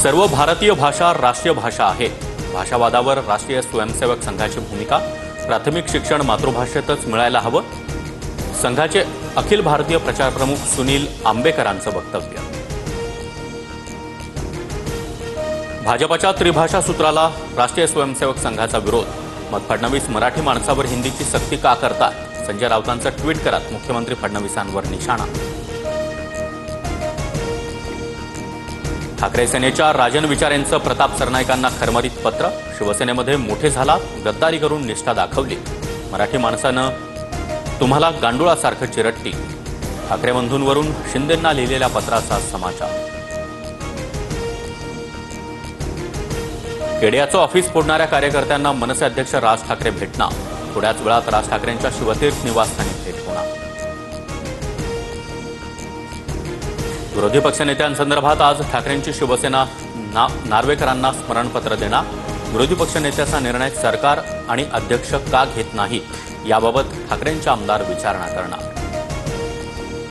सर्व भारतीय भाषा राष्ट्रीय भाषा आहे. भाषावादावर राष्ट्रीय स्वयंसेवक संघाची भूमिका. प्राथमिक शिक्षण मातृभाषेतच मिळायला हवं. संघाचे अखिल भारतीय प्रचार प्रमुख सुनील आंबेकरांचं वक्तव्य. भाजपच्या त्रिभाषा सूत्राला राष्ट्रीय स्वयंसेवक संघाचा विरोध. मग फडणवीस मराठी माणसावर हिंदीची सक्ती का करतात? संजय राऊतांचं ट्विट करत मुख्यमंत्री फडणवीसांवर निशाणा. ठाकरे सेनेच्या राजन विचारेंचं प्रताप सरनाईकांना खरमरीत पत्र. शिवसेनेमध्ये मोठे झाला, गद्दारी करून निष्ठा दाखवली. मराठी माणसानं तुम्हाला गांडुळासारखं चिरटली. ठाकरे बंधूंवरून शिंदेंना लिहिलेल्या पत्राचा समाचार. केडियाचं ऑफिस फोडणाऱ्या कार्यकर्त्यांना मनसे अध्यक्ष राज ठाकरे भेटणार. थोड्याच वेळात राज ठाकरेंच्या शिवतीर्थ निवासस्थानी भेट होणार. विरोधी पक्षनेत्यांसंदर्भात आज ठाकरेंची शिवसेना नार्वेकरांना स्मरणपत्र देणार. विरोधी पक्षनेत्याचा निर्णय सरकार आणि अध्यक्ष का घेत नाही याबाबत ठाकरेंचे आमदार विचारणा करणार.